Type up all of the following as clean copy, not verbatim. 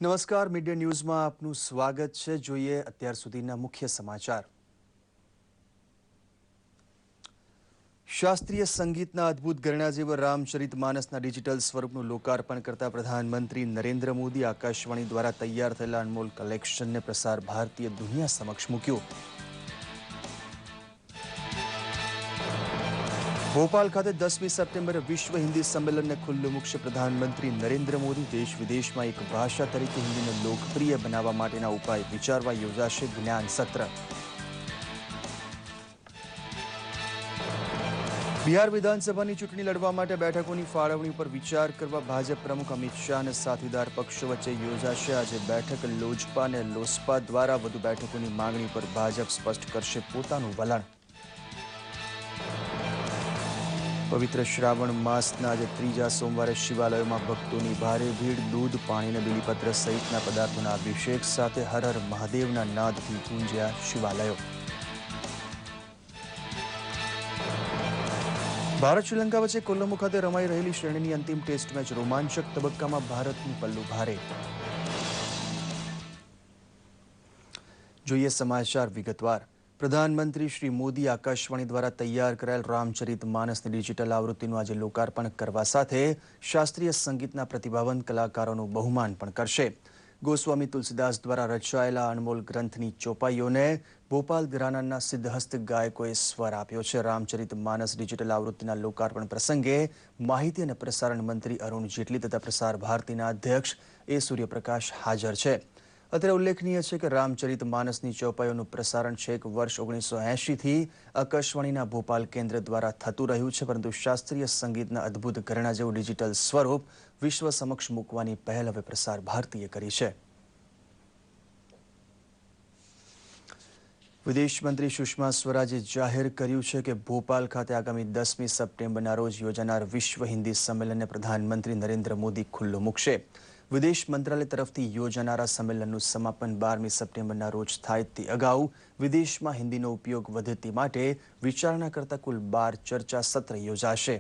નમસ્કાર, મીડિયા ન્યૂઝમાં આપનું સ્વાગત છે. જોઈએ અત્યાર સુધીના મુખ્ય સમાચાર. શાસ્ત્રીય સંગીતના અદ્ભુત ઘરેણા જેવા રામચરિતમાનસના ડિજિટલ સ્વરૂપનું લોકાર્પણ કરતા પ્રધાનમંત્રી નરેન્દ્ર મોદી આકાશવાણી દ્વારા તૈયાર થયેલા અનમોલ કલેક્શનને પ્રસાર ભારતીય દુનિયા સમક્ષ મૂક્યું. ભોપાલ ખાતે 10મી સપ્ટેમ્બરે વિશ્વ હિન્દી સંમેલનને ખુલ્લું મૂકશે પ્રધાનમંત્રી નરેન્દ્ર મોદી. દેશ વિદેશમાં એક ભાષા તરીકે હિન્દીને લોકપ્રિય બનાવવા માટેના ઉપાય વિચારવા યોજાશે જ્ઞાન સત્ર. બિહાર વિધાનસભાની ચૂંટણી લડવા માટે બેઠકોની ફાળવણી પર વિચાર કરવા ભાજપ પ્રમુખ અમિત શાહ અને સાથીદાર પક્ષો વચ્ચે યોજાશે આજે બેઠક. લોજપા અને લોસપા દ્વારા વધુ બેઠકોની માંગણી પર ભાજપ સ્પષ્ટ કરશે પોતાનું વલણ. પવિત્ર શ્રાવણ માસના આજે ત્રીજા સોમવારે શિવાલયોમાં ભક્તોની ભારે ભીડ. દૂધ, પાણી અને બીલીપત્ર સહિતના પદાર્થોના અભિષેક સાથે હર હર મહાદેવના નાદથી ગુંજ્યા શિવાલયો. ભારત શ્રીલંકા વચ્ચે કોલંબો ખાતે રમાઈ રહેલી શ્રેણીની અંતિમ ટેસ્ટ મેચ રોમાંચક તબક્કામાં ભારતનું પલ્લું ભારે. જોઈએ સમાચાર વિગતવાર. પ્રધાનમંત્રી શ્રી મોદી આકાશવાણી દ્વારા તૈયાર કરાયેલ રામચરિતમાનસની ડિજિટલ આવૃત્તિનું આજે લોકાર્પણ કરવા સાથે શાસ્ત્રીય સંગીતના પ્રતિભાવંત કલાકારોનું બહુમાન પણ કરશે. ગોસ્વામી તુલસીદાસ દ્વારા રચાયેલા અનમોલ ગ્રંથની ચોપાઈઓને ભોપાલ ઘરાનાના સિદ્ધહસ્ત ગાયકોએ સ્વર આપ્યો છે. રામચરિતમાનસ ડિજિટલ આવૃત્તિના લોકાર્પણ પ્રસંગે માહિતી અને પ્રસારણ મંત્રી અરુણ જેટલી તથા પ્રસાર ભારતીના અધ્યક્ષ એ સૂર્યપ્રકાશ હાજર છે. અત્રે ઉલ્લેખનીય છે કે રામચરિતમાનસની ચોપાઈઓનું પ્રસારણ છેક વર્ષ 1980થી આકાશવાણીના ભોપાલ કેન્દ્ર દ્વારા થતું રહ્યું છે, પરંતુ શાસ્ત્રીય સંગીતના અદ્ભુત ઘરેણા જેવું ડિજિટલ સ્વરૂપ વિશ્વ સમક્ષ મૂકવાની પહેલ હવે પ્રસાર ભારતીએ કરી છે. વિદેશ મંત્રી સુષ્મા સ્વરાજે જાહેર કર્યું છે કે ભોપાલ ખાતે આગામી 10મી સપ્ટેમ્બરના રોજ યોજાનાર વિશ્વ હિન્દી સંમેલનને પ્રધાનમંત્રી નરેન્દ્ર મોદી ખુલ્લું મૂકશે. વિદેશ મંત્રાલય તરફથી યોજાનારા સંમેલનનું સમાપન 12મી સપ્ટેમ્બરના રોજ થાય તે અગાઉ વિદેશમાં હિન્દીનો ઉપયોગ વધે તે માટે વિચારણા કરતા કુલ 12 ચર્ચા સત્ર યોજાશે.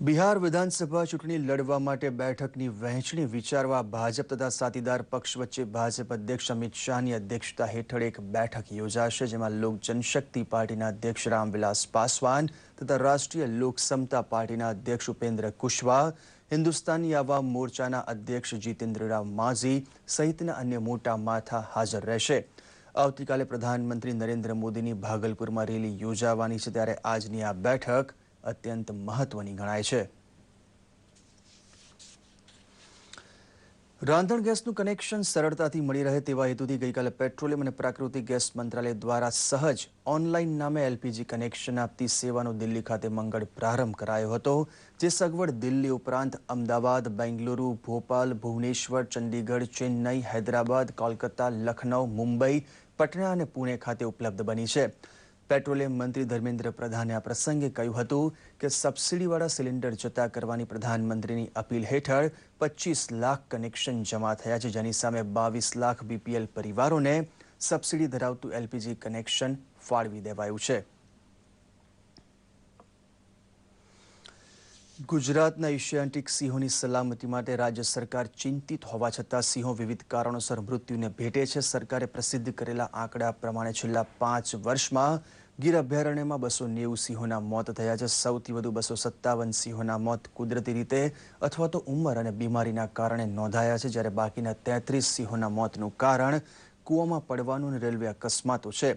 બિહાર વિધાનસભા ચૂંટણી લડવા માટે બેઠકની વહેંચણી વિચારવા ભાજપ તથા સાથીદાર પક્ષ વચ્ચે ભાજપ અધ્યક્ષ અમિત શાહની અધ્યક્ષતા હેઠળ એક બેઠક યોજાશે, જેમાં લોક જનશક્તિ પાર્ટીના અધ્યક્ષ રામવિલાસ પાસવાન તથા રાષ્ટ્રીય લોક સમતા પાર્ટીના અધ્યક્ષ ઉપેન્દ્ર કુશવાહ, હિન્દુસ્તાની આવામ મોરચાના અધ્યક્ષ જીતેન્દ્ર રામ માઝી સહિતના અન્ય મોટા માથા હાજર રહેશે. આવતીકાલે પ્રધાનમંત્રી નરેન્દ્ર મોદીની ભાગલપુરમાં રેલી યોજાવાની છે, ત્યારે આજની આ બેઠક અત્યંત મહત્વની ગણાય છે. રાંધણ ગેસનું કનેક્શન સરળતાથી મળી રહે તેવા હેતુથી ગઈકાલે પેટ્રોલિયમ અને પ્રાકૃતિક ગેસ મંત્રાલય દ્વારા સહજ ઓનલાઈન નામે એલપીજી કનેક્શન આપતી સેવાનો દિલ્હી ખાતે મંગળ પ્રારંભ કરાયો હતો. જે સગવડ દિલ્હી ઉપરાંત અમદાવાદ, બેંગલુરુ, ભોપાલ, ભુવનેશ્વર, ચંડીગઢ, ચેન્નઈ, હૈદરાબાદ, કોલકાતા, લખનઉ, મુંબઈ, પટના અને પુણે ખાતે ઉપલબ્ધ બની છે. પેટ્રોલિયમ મંત્રી ધર્મેન્દ્ર પ્રધાને આ પ્રસંગે કહ્યું હતું કે સબસિડીવાળા સિલિન્ડર જતા કરવાની પ્રધાનમંત્રીની અપીલ હેઠળ 25 લાખ કનેક્શન જમા થયા છે, જેની સામે 22 લાખ બીપીએલ પરિવારોને સબસિડી ધરાવતું એલપીજી કનેક્શન ફાળવી દેવાયું છે. ગુજરાતના એશિયાટિક સિંહોની સલામતી માટે રાજ્ય સરકાર ચિંતિત હોવા છતાં સિંહો વિવિધ કારણોસર મૃત્યુને ભેટે છે. સરકારે પ્રસિદ્ધ કરેલા આંકડા પ્રમાણે છેલ્લા 5 વર્ષમાં ગીર અભયારણ્યમાં 290 સિંહોના મોત થયા છે. સૌથી વધુ 257 સિંહોના મોત કુદરતી રીતે અથવા તો ઉંમર અને બીમારીના કારણે નોંધાયા છે, જ્યારે બાકીના 33 સિંહોના મોતનું કારણ કૂવામાં પડવાનું અને રેલવે અકસ્માતો છે.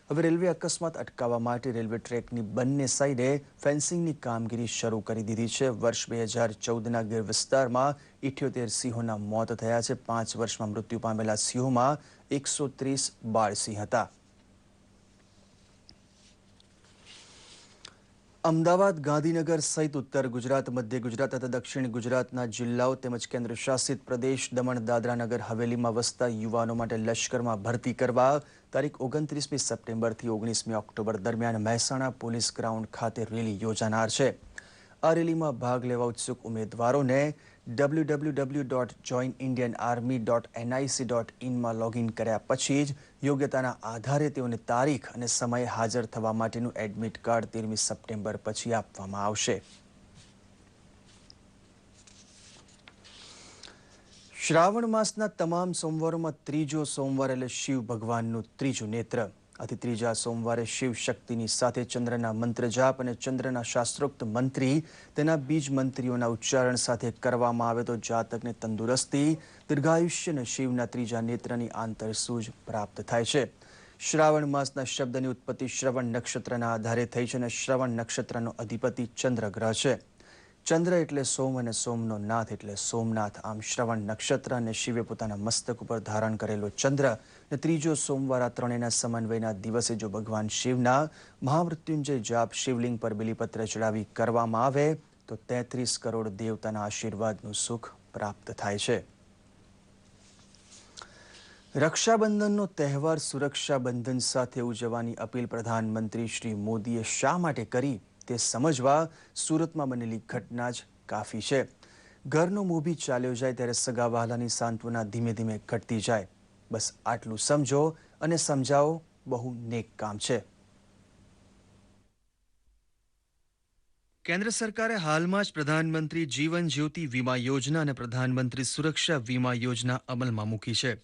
હવે રેલવે અકસ્માત અટકાવવા માટે રેલવે ટ્રેકની બંને સાઈડે ફેન્સિંગની કામગીરી શરૂ કરી દીધી છે. વર્ષ 2014ના ગીર વિસ્તારમાં 78 સિંહોના મોત થયા છે. 5 વર્ષમાં મૃત્યુ પામેલા સિંહોમાં 130 બાળ સિંહ હતા. અમદાવાદ, ગાંધીનગર સહિત ઉત્તર ગુજરાત, મધ્ય ગુજરાત તથા દક્ષિણ ગુજરાતના જિલ્લાઓ તેમજ કેન્દ્ર શાસિત પ્રદેશ દમણ દાદરા નગર હવેલીમાં વસતા યુવાનો માટે લશ્કરમાં ભરતી કરવા તારીખ 29મી સપ્ટેમ્બરથી 19મી ઓક્ટોબર દરમિયાન મહેસાણા પોલીસ ગ્રાઉન્ડ ખાતે રેલી યોજાનાર છે. આ રેલીમાં ભાગ લેવા ઉત્સુક ઉમેદવારોને www.joinindianarmy.nic.in માં લોગિન કર્યા પછી જ યોગ્યતાના આધારે તેઓને તારીખ અને સમયે હાજર થવા માટેનું એડમિટ કાર્ડ 13મી સપ્ટેમ્બર પછી આપવામાં આવશે. શ્રાવણ માસના તમામ સોમવારોમાં ત્રીજો સોમવાર એટલે શિવ ભગવાનનું ત્રીજું નેત્ર. આથી ત્રીજા સોમવારે શિવ શક્તિની સાથે ચંદ્રના મંત્ર જાપ અને ચંદ્રના શાસ્ત્રોક્ત મંત્રી તેના બીજ મંત્રીઓના ઉચ્ચારણ સાથે કરવામાં આવે તો જાતકને તંદુરસ્તી, દીર્ઘાયુષ્ય અને શિવના ત્રીજા નેત્રની આંતરસૂઝ પ્રાપ્ત થાય છે. શ્રાવણ માસના શબ્દની ઉત્પત્તિ શ્રવણ નક્ષત્રના આધારે થઈ છે અને શ્રવણ નક્ષત્રનો અધિપતિ ચંદ્ર ગ્રહ છે. ચંદ્ર એટલે સોમ અને સોમનો નાથ એટલે સોમનાથ. આમ શ્રવણ નક્ષત્ર અને શિવે પોતાના મસ્તક ઉપર ધારણ કરેલો ચંદ્ર અને ત્રીજો સોમવાર આ ત્રણેયના સમન્વયના દિવસે જો ભગવાન શિવના મહામૃત્યુંજય જાપ શિવલિંગ પર બિલીપત્ર ચડાવી કરવામાં આવે તો 33 કરોડ દેવતાના આશીર્વાદનું સુખ પ્રાપ્ત થાય છે. રક્ષાબંધનનો તહેવાર સુરક્ષા બંધન સાથે ઉજવવાની અપીલ પ્રધાનમંત્રી શ્રી મોદીએ શા માટે કરી તે સમજવા સુરતમાં બનેલી ઘટના જ કાફી છે. ઘરનો મોભી ચાલ્યો જાય ત્યારે સગા વહાલાની સાંત્વના ધીમે ધીમે ઘટતી જાય. બસ આટલું સમજો અને સમજાવો, બહુ નેક કામ છે. કેન્દ્ર સરકારે હાલમાં જ પ્રધાનમંત્રી જીવન જ્યોતિ વીમા યોજના અને પ્રધાનમંત્રી સુરક્ષા વીમા યોજના અમલમાં મૂકી છે.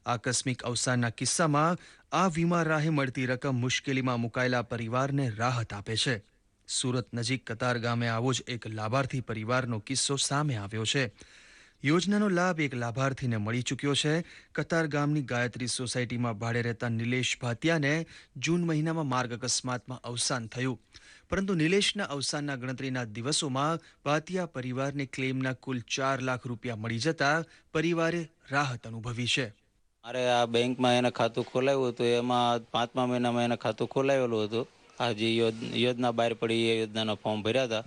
આકસ્મિક અવસાનના કિસ્સામાં આ વીમા રાહે મળતી રકમ મુશ્કેલીમાં મુકાયેલા પરિવારને રાહત આપે છે. સુરત નજીક કતાર ગામે આવો જ એક લાભાર્થી પરિવારનો કિસ્સો સામે આવ્યો છે. યોજનાનો લાભ એક લાભાર્થીને મળી ચૂક્યો છે. કતાર ગામની ગાયત્રી સોસાયટીમાં ભાડે રહેતા નિલેશ ભાતિયાને જૂન મહિનામાં માર્ગ અકસ્માતમાં અવસાન થયું. પરંતુ નિલેશના અવસાનના ગણતરીના દિવસોમાં ભાતિયા પરિવારને ક્લેમના કુલ 4 લાખ રૂપિયા મળી જતા પરિવારે રાહત અનુભવી છે. મારે આ બેંકમાં એને ખાતું ખોલાવ્યું હતું, એમાં 5મા મહિનામાં એને ખાતું ખોલાવેલું હતું. આ જે યોજના બહાર પડી એ યોજનાના ફોર્મ ભર્યા હતા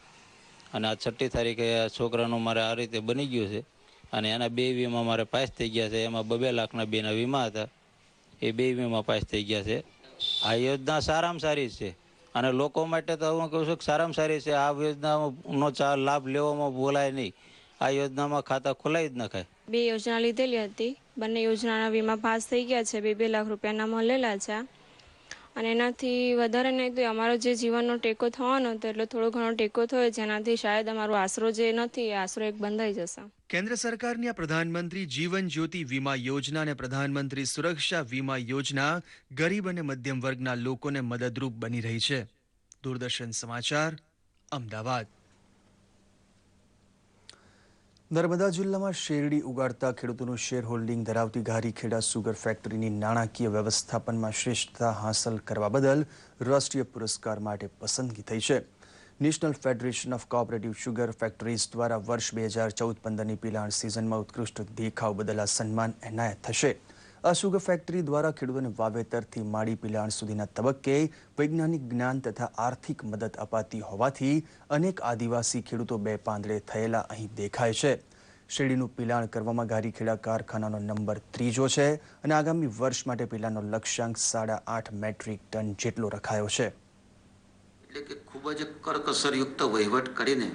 અને આ 6મી તારીખે છોકરાનું મારે આ રીતે બની ગયું છે અને એના 2 વીમા મારે પાસ થઈ ગયા છે. એમાં 2 લાખના 2ના વીમા હતા, એ 2 વીમા પાસ થઈ ગયા છે. આ યોજના સારામાં સારી છે અને લોકો માટે તો હું કહું છું કે સારામાં સારી છે. આ યોજનાનો લાભ લેવામાં બોલાય નહીં. આ યોજનામાં ખાતા ખોલાવી જ નખાય. 2 યોજના લીધેલી હતી, બંને યોજનાના વીમા પાસ થઈ ગયા છે. 2 લાખ રૂપિયાના મળેલા છે અને એનાથી વધારે નહીં તો અમારો જે જીવનનો ટેકો થવાનો હતો એટલે થોડો ઘણો ટેકો થયો, જેનાથી શાયદ અમારો આશરો જે નથી એ આશરો એક બંધાઈ જશે. કેન્દ્ર સરકારની આ પ્રધાનમંત્રી જીવન જ્યોતિ વીમા યોજના અને પ્રધાનમંત્રી સુરક્ષા વીમા યોજના ગરીબ અને મધ્યમ વર્ગના લોકોને મદદરૂપ બની રહી છે. દૂરદર્શન સમાચાર, અમદાવાદ. નર્મદા જિલ્લામાં શેરડી ઉગાડતા ખેડૂતોનું શેર હોલ્ડિંગ ધરાવતી ઘારીખેડા સુગર ફેક્ટરીની નાણાકીય વ્યવસ્થાપનમાં શ્રેષ્ઠતા હાંસલ કરવા બદલ રાષ્ટ્રીય પુરસ્કાર માટે પસંદગી થઈ છે. National federation of cooperative sugar factories દ્વારા વર્ષ 2014-15ની પિલાણ સિઝનમાં ઉત્કૃષ્ટ દેખાવ બદલ આ સન્માન એનાયત થશે. આ સુગર ફેક્ટરી દ્વારા ખેડૂતોને વાવેતરથી માંડી પિલાણ સુધીના તબક્કે વૈજ્ઞાનિક જ્ઞાન તથા આર્થિક મદદ અપાતી હોવાથી અનેક આદિવાસી ખેડૂતો બે પાંદડે થયેલા અહીં દેખાય છે. શેરડીનું પિલાણ કરવામાં ઘારીખેડા કારખાનાનો નંબર 3 છે અને આગામી વર્ષ માટે પિલાણનો લક્ષ્યાંક 8.5 મેટ્રિક ટન જેટલો રખાયો છે. એટલે કે ખૂબ જ કરકસરયુક્ત વહીવટ કરીને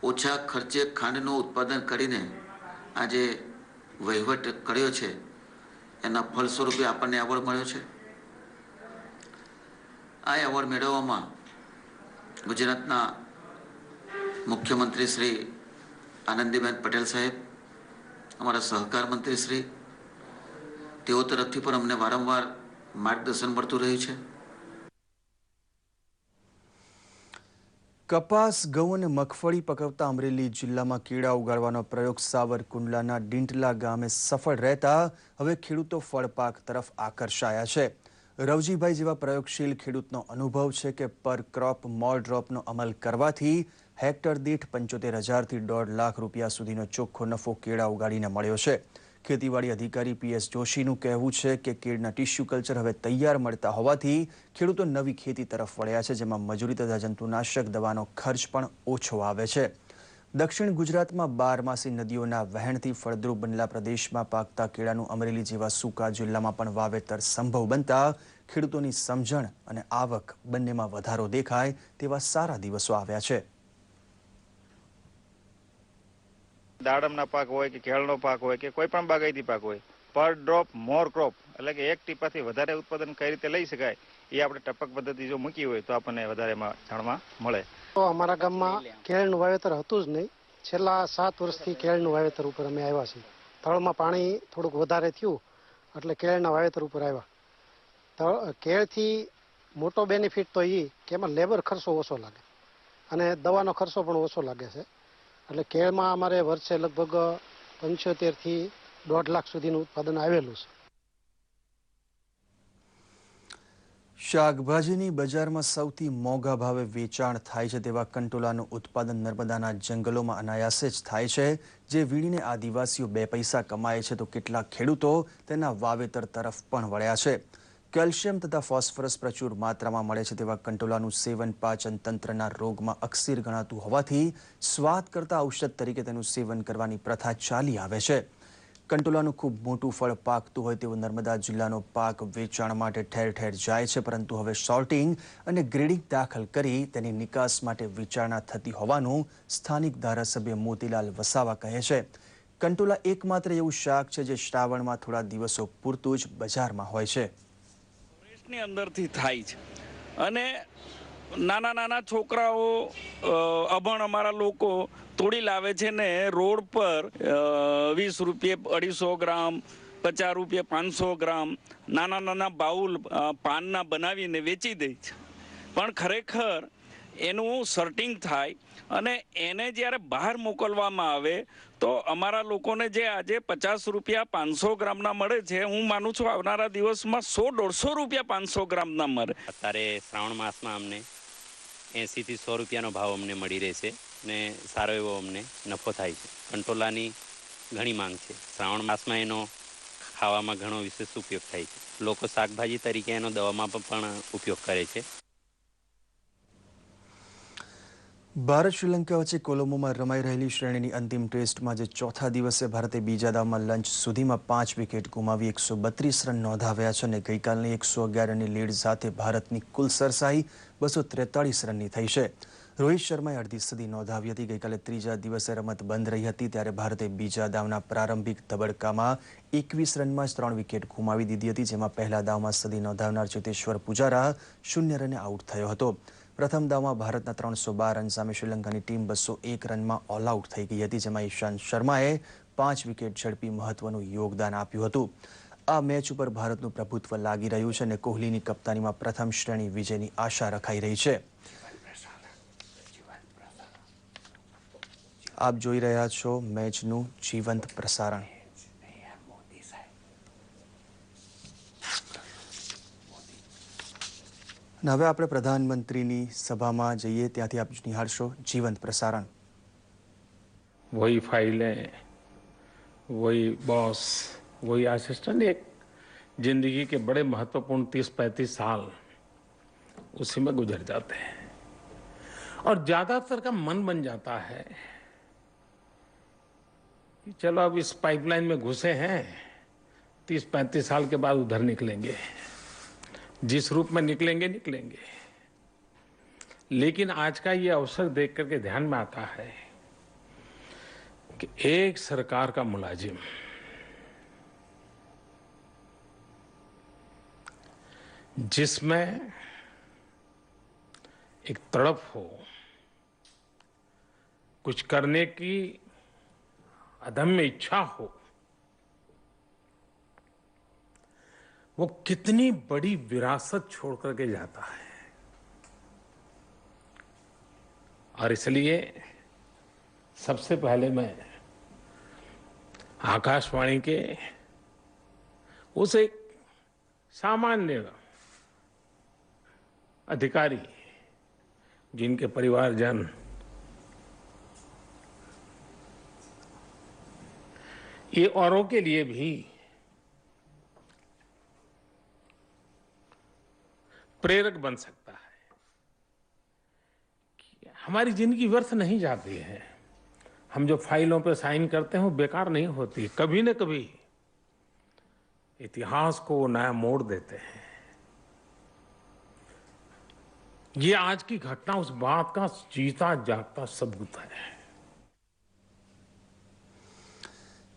ઓછા ખર્ચે ખાંડનું ઉત્પાદન કરીને આજે વહીવટ કર્યો છે, એના ફળ સ્વરૂપે આપણને એવોર્ડ મળ્યો છે. આ એવોર્ડ મેળવવામાં ગુજરાતના મુખ્યમંત્રી શ્રી આનંદીબેન પટેલ સાહેબ, અમારા સહકાર મંત્રી શ્રી, તેઓ તરફથી પણ અમને વારંવાર માર્ગદર્શન મળતું રહ્યું છે. કપાસ, ઘઉં અને મગફળી પકવતા અમરેલી જિલ્લામાં કીડા ઉગાડવાનો પ્રયોગ સાવરકુંડલાના ડીંટલા ગામે સફળ રહેતા હવે ખેડૂતો ફળપાક તરફ આકર્ષાયા છે. રવજીભાઈ જેવા પ્રયોગશીલ ખેડૂતનો અનુભવ છે કે પર ક્રોપ મોર ડ્રોપનો અમલ કરવાથી હેક્ટર દીઠ 75,000થી 1.5 લાખ રૂપિયા સુધીનો ચોખ્ખો નફો કેળા ઉગાડીને મળ્યો છે. ખેતીવાડી અધિકારી PS જોશીનું કહેવું છે કે કેળના ટિશ્યુ કલ્ચર હવે તૈયાર મળતા હોવાથી ખેડૂતો નવી ખેતી તરફ વળ્યા છે, જેમાં મજૂરી તથા જંતુનાશક દવાનો ખર્ચ પણ ઓછો આવે છે. દક્ષિણ ગુજરાતમાં 12માસી નદીઓના વહેણથી ફળદ્રુપ બનેલા પ્રદેશમાં પાકતા કેળાનું અમરેલી જેવા સૂકા જિલ્લામાં પણ વાવેતર સંભવ બનતા ખેડૂતોની સમજણ અને આવક બંનેમાં વધારો દેખાય તેવા સારા દિવસો આવ્યા છે. દાડમના પાક હોય કે કેળનો પાક હોય કે કોઈ પણ બાગાયતી પાક હોય, પર ડ્રોપ મોર ક્રોપ એટલે કે એક ટીપાથી વધારે ઉત્પાદન કઈ રીતે લઈ શકાય એ આપણે ટપક પદ્ધતિ જો મૂકી હોય તો આપણને વધારે જાણવા મળે. તો અમારા ગામમાં કેળનું વાવેતર હતું જ નહીં. છેલ્લા 7 વર્ષથી કેળનું વાવેતર ઉપર અમે આવ્યા છીએ. તળમાં પાણી થોડુંક વધારે થયું એટલે કેળના વાવેતર ઉપર આવ્યા. કેળથી મોટો બેનિફિટ તો એ કે એમાં લેબર ખર્ચો ઓછો લાગે અને દવાનો ખર્ચો પણ ઓછો લાગે છે. એટલે કેળમાં અમારે વર્ષે લગભગ 75 થી 1.5 લાખ સુધીનું ઉત્પાદન આવેલું છે. શાકભાજીની બજારમાં સૌથી મોંઘા ભાવે વેચાણ થાય છે તેવા કંટોલાનું ઉત્પાદન નર્મદાના જંગલોમાં અનાયાસે જ થાય છે, જે વીણીને આદિવાસીઓ 2 પૈસા કમાય છે તો કેટલાક ખેડૂતો તેના વાવેતર તરફ પણ વળ્યા છે. કેલ્શિયમ તથા ફોસ્ફરસ પ્રચુર માત્રામાં મળે છે તેવા કંટોલાનું સેવન પાચન તંત્રના રોગમાં અકસીર ગણાતું હોવાથી સ્વાદ કરતા ઔષધ તરીકે તેનું સેવન કરવાની પ્રથા ચાલી આવે છે. કંટોલાનું ખૂબ મોટું ફળ પાકતું હોય તેવો નર્મદા જિલ્લાનો પાક વેચાણ માટે ઠેર ઠેર જાય છે, પરંતુ હવે સોર્ટિંગ અને ગ્રેડિંગ દાખલ કરી તેની નિકાસ માટે વિચારણા થતી હોવાનું સ્થાનિક ધારાસભ્ય મોતીલાલ વસાવા કહે છે. કંટોલા એકમાત્ર એવું શાક છે જે શ્રાવણમાં થોડા દિવસો પૂરતું જ બજારમાં હોય છે. ની અંદરથી થાય છે અને નાના નાના છોકરાઓ અભણ અમારા લોકો તોડી લાવે છે ને રોડ પર 20 રૂપિયા 250 ગ્રામ 50 રૂપિયા 500 ગ્રામ નાના નાના બાઉલ પાનના બનાવીને વેચી દે છે. પણ ખરેખર એનું સર્ટિંગ થાય અને એને જ્યારે બહાર મોકલવામાં આવે તો અમારા લોકોને જે આજે 50 રૂપિયા 500 ગ્રામના મળે છે, હું માનું છું આવનારા દિવસમાં 100-150 રૂપિયા 500 ગ્રામના મળે. અત્યારે શ્રાવણ માસમાં અમને 80 થી 100 રૂપિયાનો ભાવ અમને મળી રહેશે ને સારો એવો અમને નફો થાય છે. કંટોલાની ઘણી માંગ છે. શ્રાવણ માસમાં એનો ખાવામાં ઘણો વિશેષ ઉપયોગ થાય છે. લોકો શાકભાજી તરીકે એનો દવામાં પણ ઉપયોગ કરે છે. ભારત શ્રીલંકા વચ્ચે કોલંબોમાં રમાઈ રહેલી શ્રેણીની અંતિમ ટેસ્ટમાં જે ચોથા દિવસે ભારતે બીજા દાવમાં લંચ સુધીમાં 5 વિકેટ ગુમાવી 132 રન નોંધાવ્યા છે અને ગઈકાલની 111 રનની લીડ સાથે ભારતની કુલ સરસાઈ 243 રનની થઈ છે. રોહિત શર્માએ અડધી સદી નોંધાવી હતી. ગઈકાલે ત્રીજા દિવસે રમત બંધ રહી હતી ત્યારે ભારતે બીજા દાવના પ્રારંભિક ધબડકામાં 21 રનમાં જ 3 વિકેટ ગુમાવી દીધી હતી, જેમાં પહેલા દાવમાં સદી નોંધાવનાર ચેતેશ્વર પૂજારા 0 રને આઉટ થયો હતો. પ્રથમ દાવમાં ભારતના 312 રન સામે શ્રીલંકાની ટીમ 201 રનમાં ઓલ આઉટ થઈ ગઈ હતી, જેમાં ઈશાંત શર્માએ 5 વિકેટ ઝડપી મહત્વનું યોગદાન આપ્યું હતું. આ મેચ ઉપર ભારતનું પ્રભુત્વ લાગી રહ્યું છે અને કોહલીની કપ્તાનીમાં પ્રથમ શ્રેણી વિજયની આશા રખાઈ રહી છે. આપ જોઈ રહ્યા છો મેચનું જીવંત પ્રસારણ. હવે આપણે પ્રધાનમંત્રીની સભામાં જઈએ, ત્યાંથી આપ નિહાળશો જીવંત પ્રસારણ. वही फाइलें, वही बॉस, वही असिस्टेंट, एक जिंदगी के बड़े महत्वपूर्ण 30-35 साल उसी में गुजर जाते हैं और ज्यादातर का मन बन जाता है कि चलो अब इस पाइपलाइन में घुसे हैं, 30-35 साल के बाद उधर निकलेंगे, जिस रूप में निकलेंगे. लेकिन आज का ये अवसर देख करके ध्यान में आता है कि एक सरकार का मुलाजिम जिसमें एक तड़प हो, कुछ करने की अदम्य इच्छा हो, वो कितनी बड़ी विरासत छोड़ करके जाता है. और इसलिए सबसे पहले मैं आकाशवाणी के उस एक सामान्य अधिकारी जिनके परिवारजन ये औरों के लिए भी प्रेरक बन सकता है कि हमारी जिंदगी व्यर्थ नहीं जाती है. हम जो फाइलों पे साइन करते हैं वो बेकार नहीं होती, कभी न कभी इतिहास को वो नया मोड़ देते हैं. ये आज की घटना उस बात का जीता जागता सबूत है.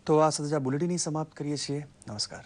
તો આ સાથે બુલેટિનની સમાપ્ત કરીએ છીએ. નમસ્કાર.